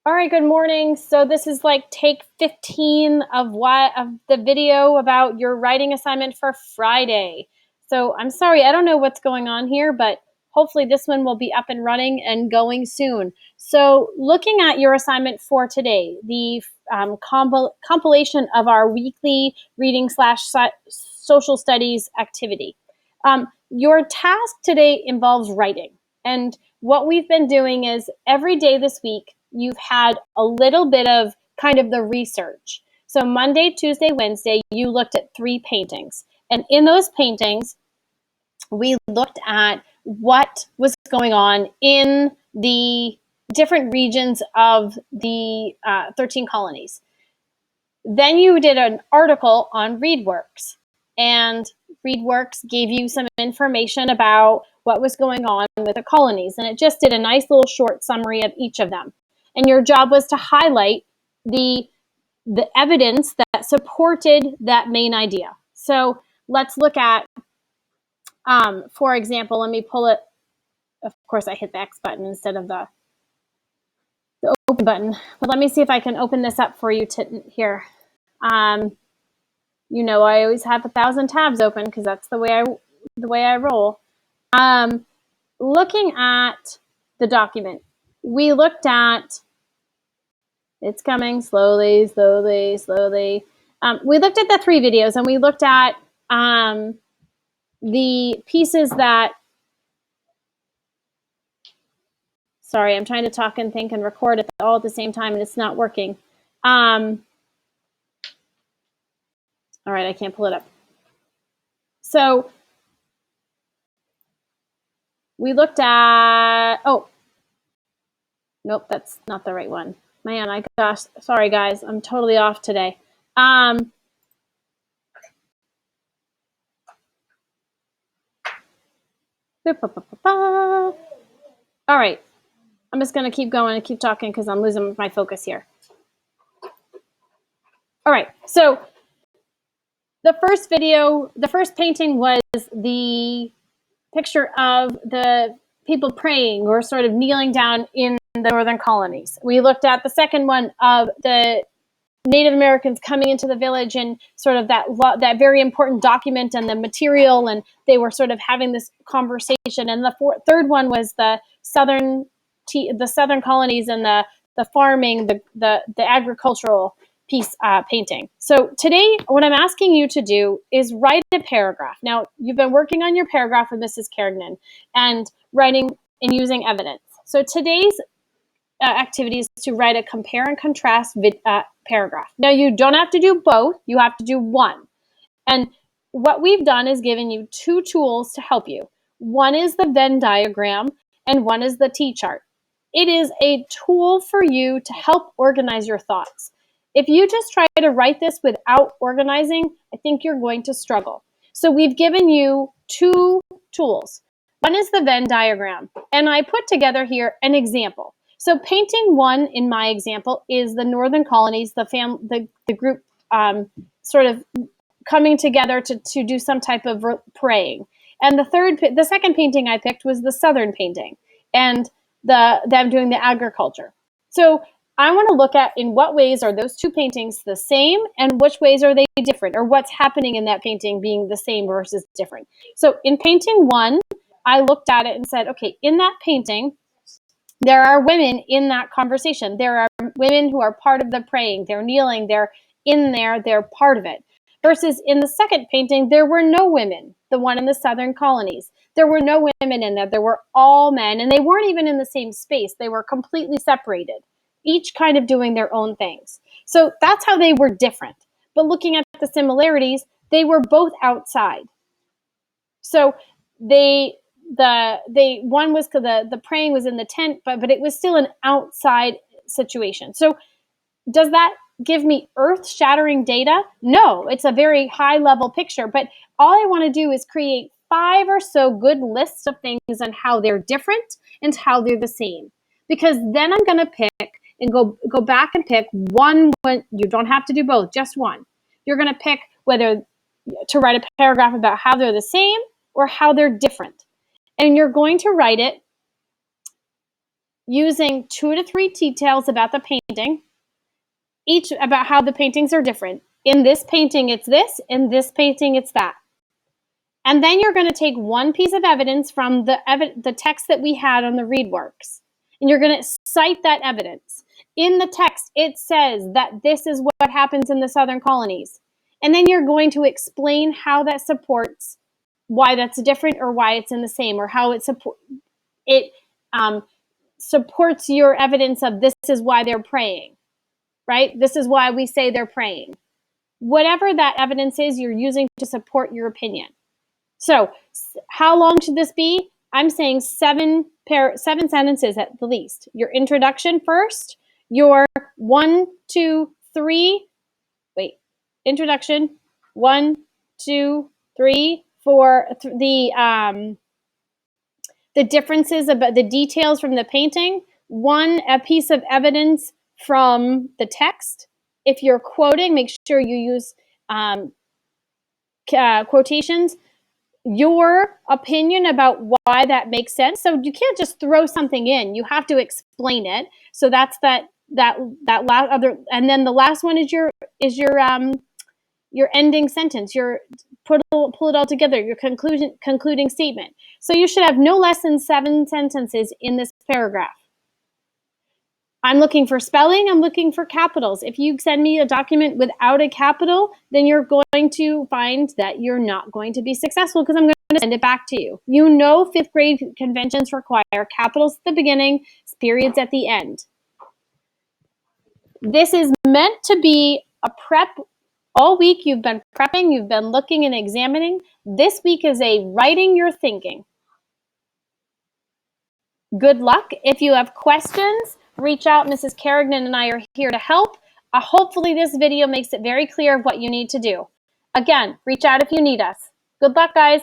All right, good morning. So this is like take 15 of the video about your writing assignment for Friday. So I'm sorry, I don't know what's going on here, but hopefully this one will be up and running and going soon. So looking at your assignment for today, the compilation of our weekly reading / social studies activity. Your task today involves writing. And what we've been doing is every day this week, you've had a little bit of kind of the research. So Monday, Tuesday, Wednesday, you looked at 3 paintings. And in those paintings, we looked at what was going on in the different regions of the 13 colonies. Then you did an article on ReadWorks, and ReadWorks gave you some information about what was going on with the colonies, and it just did a nice little short summary of each of them. And your job was to highlight the evidence that supported that main idea. So let's look at, for example, let me pull it. Of course, I hit the X button instead of the open button. But let me see if I can open this up for you here. You know, I always have 1,000 tabs open because that's the way I roll. Looking at the document, we looked at, it's coming slowly, slowly, slowly. We looked at the 3 videos, and we looked at the pieces that, sorry, I'm trying to talk and think and record all at the same time, and it's not working. All right, I can't pull it up. So we looked at, oh, nope, that's not the right one. Man, gosh, sorry guys, I'm totally off today. All right, I'm just gonna keep going and keep talking because I'm losing my focus here. All right, so the first painting was the picture of the people praying or sort of kneeling down in the northern colonies. We looked at the second one of the Native Americans coming into the village and sort of that very important document and the material, and they were sort of having this conversation. And the third one was the southern colonies and the farming, the agricultural piece painting. So today, what I'm asking you to do is write a paragraph. Now, you've been working on your paragraph with Mrs. Kerrigan and writing and using evidence. So today's activity is to write a compare and contrast paragraph. Now, you don't have to do both. You have to do one. And what we've done is given you 2 tools to help you. One is the Venn diagram, and one is the T-chart. It is a tool for you to help organize your thoughts. If you just try to write this without organizing, I think you're going to struggle. So we've given you 2 tools. One is the Venn diagram, and I put together here an example. So painting 1 in my example is the northern colonies, the group sort of coming together to do some type of praying. And the second painting I picked was the southern painting, and them doing the agriculture. So I want to look at in what ways are those 2 paintings the same, and which ways are they different, or what's happening in that painting being the same versus different. So in painting 1, I looked at it and said, okay, in that painting, there are women in that conversation. There are women who are part of the praying. They're kneeling. They're in there. They're part of it. Versus in the second painting, there were no women, the one in the southern colonies. There were no women in there. There were all men, and they weren't even in the same space. They were completely separated, each kind of doing their own things. So that's how they were different. But looking at the similarities, they were both outside. So one was the praying was in the tent, but it was still an outside situation. So does that give me earth-shattering data? No, it's a very high-level picture, but all I want to do is create 5 or so good lists of things and how they're different and how they're the same. Because then I'm going to pick and go back and pick one. You don't have to do both, just one. You're going to pick whether to write a paragraph about how they're the same or how they're different. And you're going to write it using 2 to 3 details about the painting, each about how the paintings are different. In this painting, it's this. In this painting, it's that. And then you're going to take one piece of evidence from the text that we had on the ReadWorks, and you're going to cite that evidence. In the text, it says that this is what happens in the southern colonies. And then you're going to explain how that supports why that's different, or why it's in the same, or how it supports your evidence of this is why they're praying, right? This is why we say they're praying. Whatever that evidence is, you're using to support your opinion. So how long should this be? I'm saying 7 sentences at the least. Your introduction first, your 1, 2, 3, introduction, 1, 2, 3, 4, the differences about the details from the painting, a piece of evidence from the text. If you're quoting, make sure you use quotations. Your opinion about why that makes sense. So you can't just throw something in. You have to explain it. So that's that last other, and then the last one is your ending sentence. Pull it all together. Your concluding statement. So you should have no less than 7 sentences in this paragraph. I'm looking for spelling. I'm looking for capitals. If you send me a document without a capital, then you're going to find that you're not going to be successful, because I'm going to send it back to you. You know, 5th grade conventions require capitals at the beginning, periods at the end. This is meant to be a prep. All week you've been prepping, you've been looking and examining. This week is a writing your thinking. Good luck. If you have questions, reach out. Mrs. Kerrigan and I are here to help. Hopefully this video makes it very clear of what you need to do. Again, reach out if you need us. Good luck, guys.